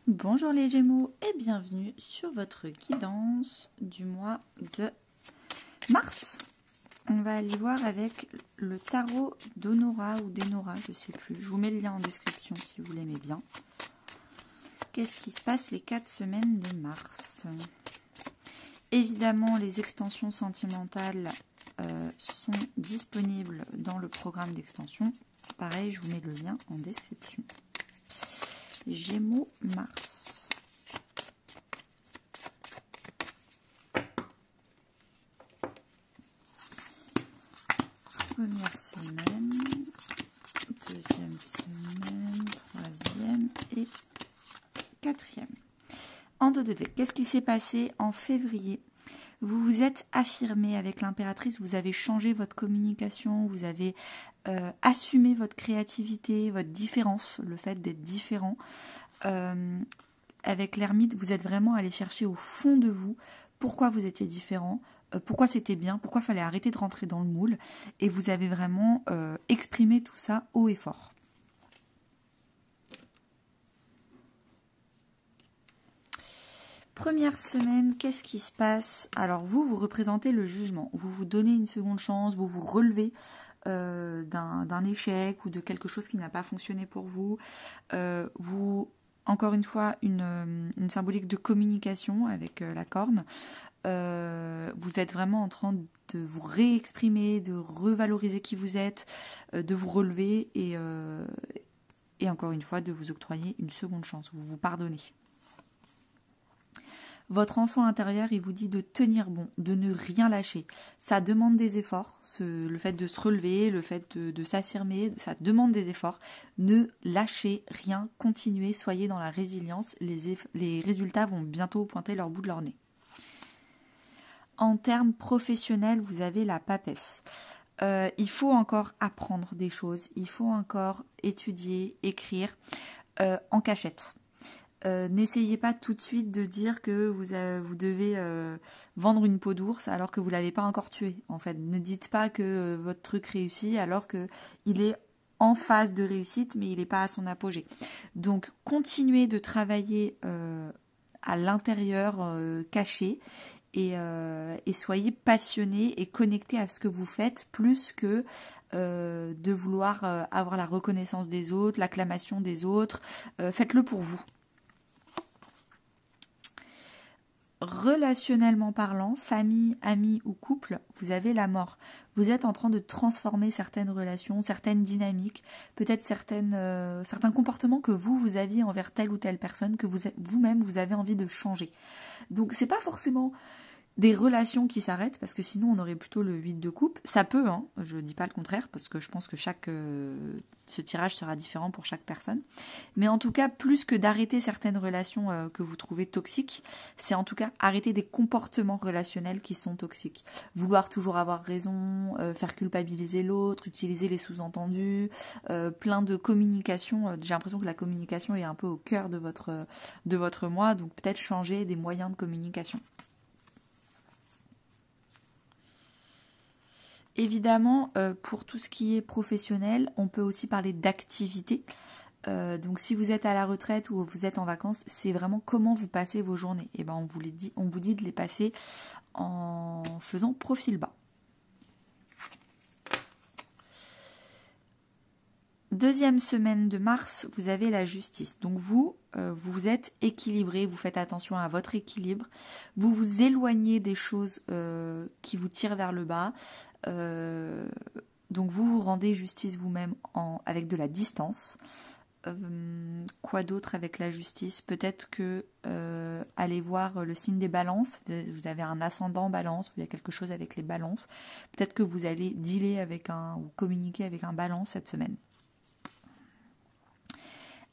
Bonjour les Gémeaux et bienvenue sur votre guidance du mois de mars. On va aller voir avec le tarot d'Honora ou d'Enora, je ne sais plus. Je vous mets le lien en description si vous l'aimez bien. Qu'est-ce qui se passe les 4 semaines de mars? Évidemment, les extensions sentimentales sont disponibles dans le programme d'extension. Pareil, je vous mets le lien en description. Gémeaux Mars. Première semaine, deuxième semaine, troisième et quatrième. En 2D, qu'est-ce qui s'est passé en février? Vous vous êtes affirmé avec l'impératrice, vous avez changé votre communication, vous avez assumé votre créativité, votre différence, le fait d'être différent. Avec l'ermite, vous êtes vraiment allé chercher au fond de vous pourquoi vous étiez différent, pourquoi c'était bien, pourquoi il fallait arrêter de rentrer dans le moule. Et vous avez vraiment exprimé tout ça haut et fort. Première semaine, qu'est-ce qui se passe? Alors vous représentez le jugement. Vous vous donnez une seconde chance, vous vous relevez d'un échec ou de quelque chose qui n'a pas fonctionné pour vous. Encore une fois, une symbolique de communication avec la corne. Vous êtes vraiment en train de vous réexprimer, de revaloriser qui vous êtes, de vous relever et encore une fois de vous octroyer une seconde chance. Vous vous pardonnez. Votre enfant intérieur, il vous dit de tenir bon, de ne rien lâcher. Ça demande des efforts, le fait de se relever, le fait de s'affirmer, ça demande des efforts. Ne lâchez rien, continuez, soyez dans la résilience. Les résultats vont bientôt pointer leur bout de leur nez. En termes professionnels, vous avez la papesse. Il faut encore apprendre des choses, il faut encore étudier, écrire en cachette. N'essayez pas tout de suite de dire que vous devez vendre une peau d'ours alors que vous ne l'avez pas encore tué. En fait, ne dites pas que votre truc réussit alors qu'il est en phase de réussite, mais il n'est pas à son apogée. Donc, continuez de travailler à l'intérieur caché et soyez passionné et connecté à ce que vous faites plus que de vouloir avoir la reconnaissance des autres, l'acclamation des autres. Faites-le pour vous. Relationnellement parlant, famille, amis ou couple, vous avez la mort. Vous êtes en train de transformer certaines relations, certaines dynamiques, peut-être certains comportements que vous aviez envers telle ou telle personne, que vous-même vous avez envie de changer. Donc c'est pas forcément des relations qui s'arrêtent, parce que sinon on aurait plutôt le 8 de coupe. Ça peut, hein, je ne dis pas le contraire, parce que je pense que ce tirage sera différent pour chaque personne. Mais en tout cas, plus que d'arrêter certaines relations que vous trouvez toxiques, c'est en tout cas arrêter des comportements relationnels qui sont toxiques. Vouloir toujours avoir raison, faire culpabiliser l'autre, utiliser les sous-entendus, plein de communication. J'ai l'impression que la communication est un peu au cœur de votre moi, donc peut-être changer des moyens de communication. Évidemment, pour tout ce qui est professionnel, on peut aussi parler d'activité. Donc si vous êtes à la retraite ou vous êtes en vacances, c'est vraiment comment vous passez vos journées. Et ben on vous dit de les passer en faisant profil bas. Deuxième semaine de mars, vous avez la justice. Donc vous êtes équilibré, vous faites attention à votre équilibre. Vous vous éloignez des choses qui vous tirent vers le bas. Donc vous rendez justice vous-même avec de la distance. Quoi d'autre avec la justice? Peut-être que allez voir le signe des balances. Vous avez un ascendant balance, ou il y a quelque chose avec les balances. Peut-être que vous allez dealer ou communiquer avec un balance cette semaine.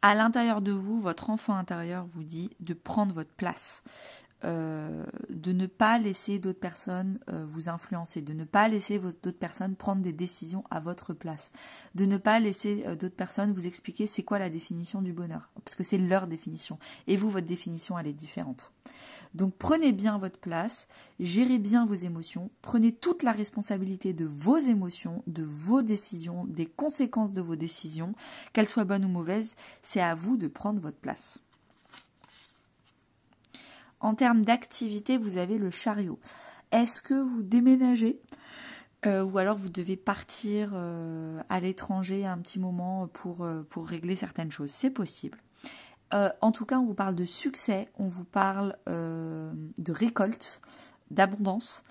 À l'intérieur de vous, votre enfant intérieur vous dit de prendre votre place. De ne pas laisser d'autres personnes vous influencer, de ne pas laisser d'autres personnes prendre des décisions à votre place, de ne pas laisser d'autres personnes vous expliquer c'est quoi la définition du bonheur, parce que c'est leur définition, et vous, votre définition, elle est différente. Donc prenez bien votre place, gérez bien vos émotions, prenez toute la responsabilité de vos émotions, de vos décisions, des conséquences de vos décisions, qu'elles soient bonnes ou mauvaises, c'est à vous de prendre votre place. En termes d'activité, vous avez le chariot. Est-ce que vous déménagez ou alors vous devez partir à l'étranger un petit moment pour régler certaines choses? C'est possible. En tout cas, on vous parle de succès, on vous parle de récolte, d'abondance.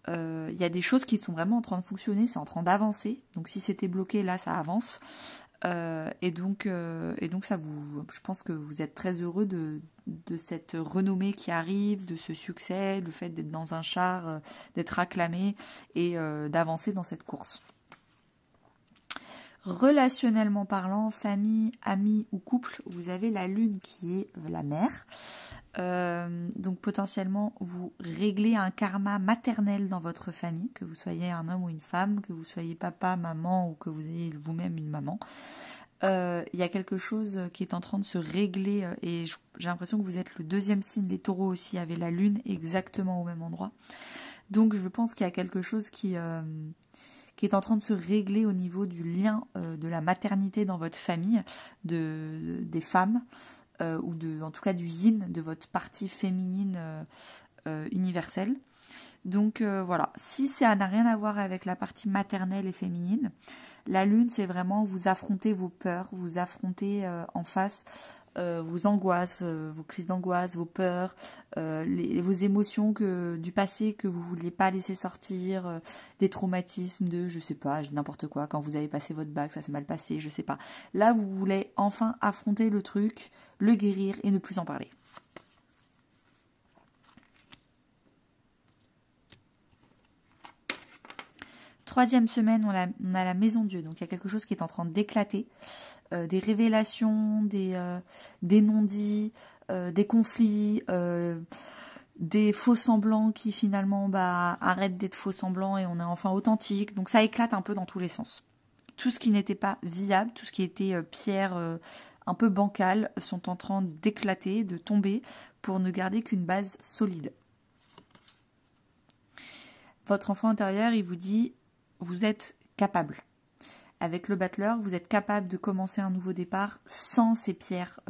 Il y a des choses qui sont vraiment en train de fonctionner, c'est en train d'avancer. Donc si c'était bloqué, là, ça avance. Et donc ça je pense que vous êtes très heureux de cette renommée qui arrive, de ce succès, le fait d'être dans un char, d'être acclamé et d'avancer dans cette course. Relationnellement parlant, famille, amis ou couple, vous avez la lune qui est la mère. Donc potentiellement, vous réglez un karma maternel dans votre famille, que vous soyez un homme ou une femme, que vous soyez papa, maman ou que vous ayez vous-même une maman. Il y a quelque chose qui est en train de se régler et j'ai l'impression que vous êtes le deuxième signe. Les taureaux aussi avaient la lune exactement au même endroit. Donc je pense qu'il y a quelque chose qui est en train de se régler au niveau du lien de la maternité dans votre famille, des femmes, ou en tout cas du yin, de votre partie féminine universelle. Donc voilà, si ça n'a rien à voir avec la partie maternelle et féminine, la lune c'est vraiment vous affronter vos peurs, vous affronter en face vos angoisses, vos crises d'angoisse, vos peurs, vos émotions du passé que vous vouliez pas laisser sortir, des traumatismes de, je sais pas, n'importe quoi, quand vous avez passé votre bac, ça s'est mal passé, je sais pas. Là, vous voulez enfin affronter le truc, le guérir et ne plus en parler. Troisième semaine, on a la maison Dieu, donc il y a quelque chose qui est en train d'éclater. Des révélations, des non-dits, des conflits, des faux semblants qui finalement arrêtent d'être faux semblants et on est enfin authentique. Donc ça éclate un peu dans tous les sens. Tout ce qui n'était pas viable, tout ce qui était pierre un peu bancale sont en train d'éclater, de tomber pour ne garder qu'une base solide. Votre enfant intérieur, il vous dit, vous êtes capable. Avec le battleur, vous êtes capable de commencer un nouveau départ sans ces pierres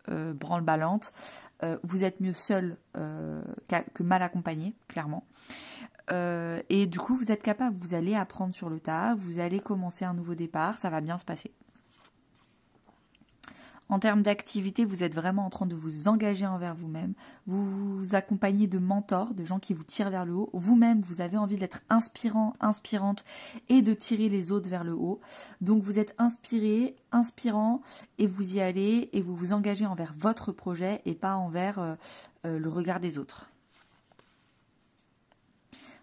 branle-ballantes. Vous êtes mieux seul que mal accompagné, clairement. Et du coup, vous êtes capable. Vous allez apprendre sur le tas, vous allez commencer un nouveau départ, ça va bien se passer. En termes d'activité, vous êtes vraiment en train de vous engager envers vous-même. Vous vous accompagnez de mentors, de gens qui vous tirent vers le haut. Vous-même, vous avez envie d'être inspirant, inspirante et de tirer les autres vers le haut. Donc vous êtes inspiré, inspirant et vous y allez et vous vous engagez envers votre projet et pas envers le regard des autres.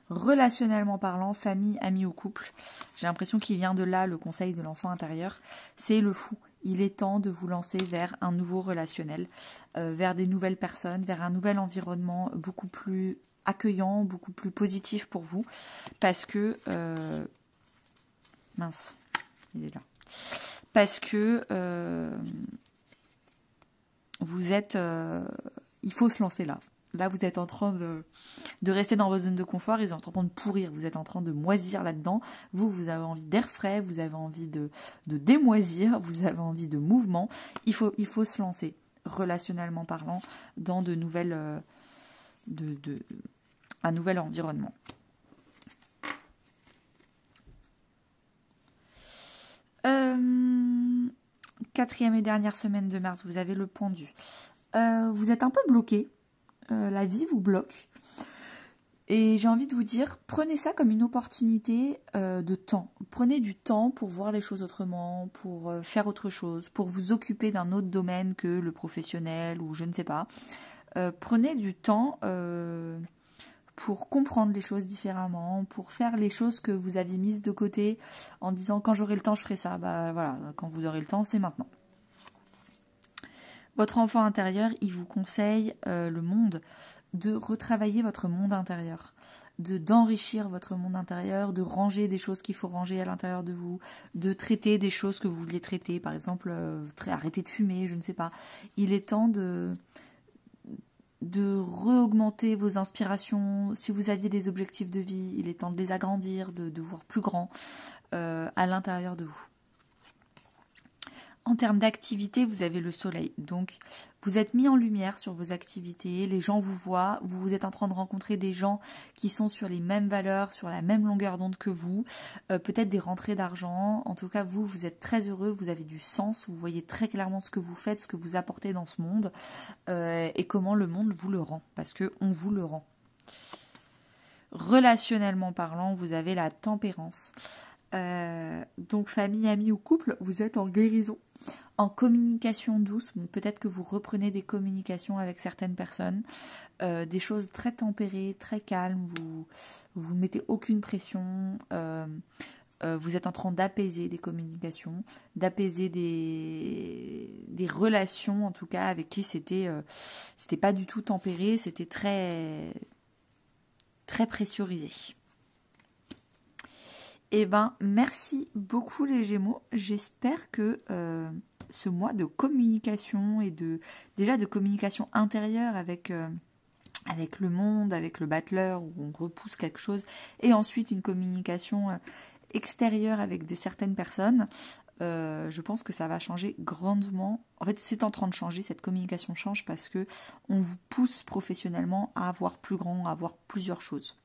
Relationnellement parlant, famille, amis ou couple, j'ai l'impression qu'il vient de là le conseil de l'enfant intérieur, c'est le fou. Il est temps de vous lancer vers un nouveau relationnel, vers des nouvelles personnes, vers un nouvel environnement beaucoup plus accueillant, beaucoup plus positif pour vous, parce que... mince, il est là. Parce que vous êtes... il faut se lancer là. Là, vous êtes en train de rester dans votre zone de confort, ils sont en train de pourrir, vous êtes en train de moisir là-dedans. Vous avez envie d'air frais, vous avez envie de démoisir, vous avez envie de mouvement. Il faut se lancer, relationnellement parlant, dans de nouvelles, un nouvel environnement. Quatrième et dernière semaine de mars, vous avez le pendu. Vous êtes un peu bloqué. La vie vous bloque. Et j'ai envie de vous dire, prenez ça comme une opportunité de temps. Prenez du temps pour voir les choses autrement, pour faire autre chose, pour vous occuper d'un autre domaine que le professionnel ou je ne sais pas. Prenez du temps pour comprendre les choses différemment, pour faire les choses que vous aviez mises de côté en disant quand j'aurai le temps je ferai ça. Bah voilà, quand vous aurez le temps, c'est maintenant. Votre enfant intérieur, il vous conseille le monde, de retravailler votre monde intérieur, d'enrichir votre monde intérieur, de ranger des choses qu'il faut ranger à l'intérieur de vous, de traiter des choses que vous vouliez traiter, par exemple arrêter de fumer, je ne sais pas. Il est temps de re-augmenter vos inspirations. Si vous aviez des objectifs de vie, il est temps de les agrandir, de voir plus grand à l'intérieur de vous. En termes d'activité, vous avez le soleil. Donc, vous êtes mis en lumière sur vos activités, les gens vous voient, vous êtes en train de rencontrer des gens qui sont sur les mêmes valeurs, sur la même longueur d'onde que vous, peut-être des rentrées d'argent. En tout cas, vous êtes très heureux, vous avez du sens, vous voyez très clairement ce que vous faites, ce que vous apportez dans ce monde et comment le monde vous le rend, parce qu'on vous le rend. Relationnellement parlant, vous avez la tempérance. Donc famille, amis ou couple, vous êtes en guérison, en communication douce. Peut-être que vous reprenez des communications avec certaines personnes, des choses très tempérées, très calmes, vous mettez aucune pression, vous êtes en train d'apaiser des communications, d'apaiser des relations en tout cas avec qui c'était pas du tout tempéré, c'était très pressurisé. Eh ben, merci beaucoup les Gémeaux. J'espère que ce mois de communication et déjà de communication intérieure avec le monde, avec le battleur, où on repousse quelque chose, et ensuite une communication extérieure avec certaines personnes, je pense que ça va changer grandement. En fait, c'est en train de changer, cette communication change parce que on vous pousse professionnellement à voir plus grand, à voir plusieurs choses.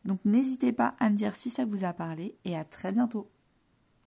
Donc n'hésitez pas à me dire si ça vous a parlé et à très bientôt.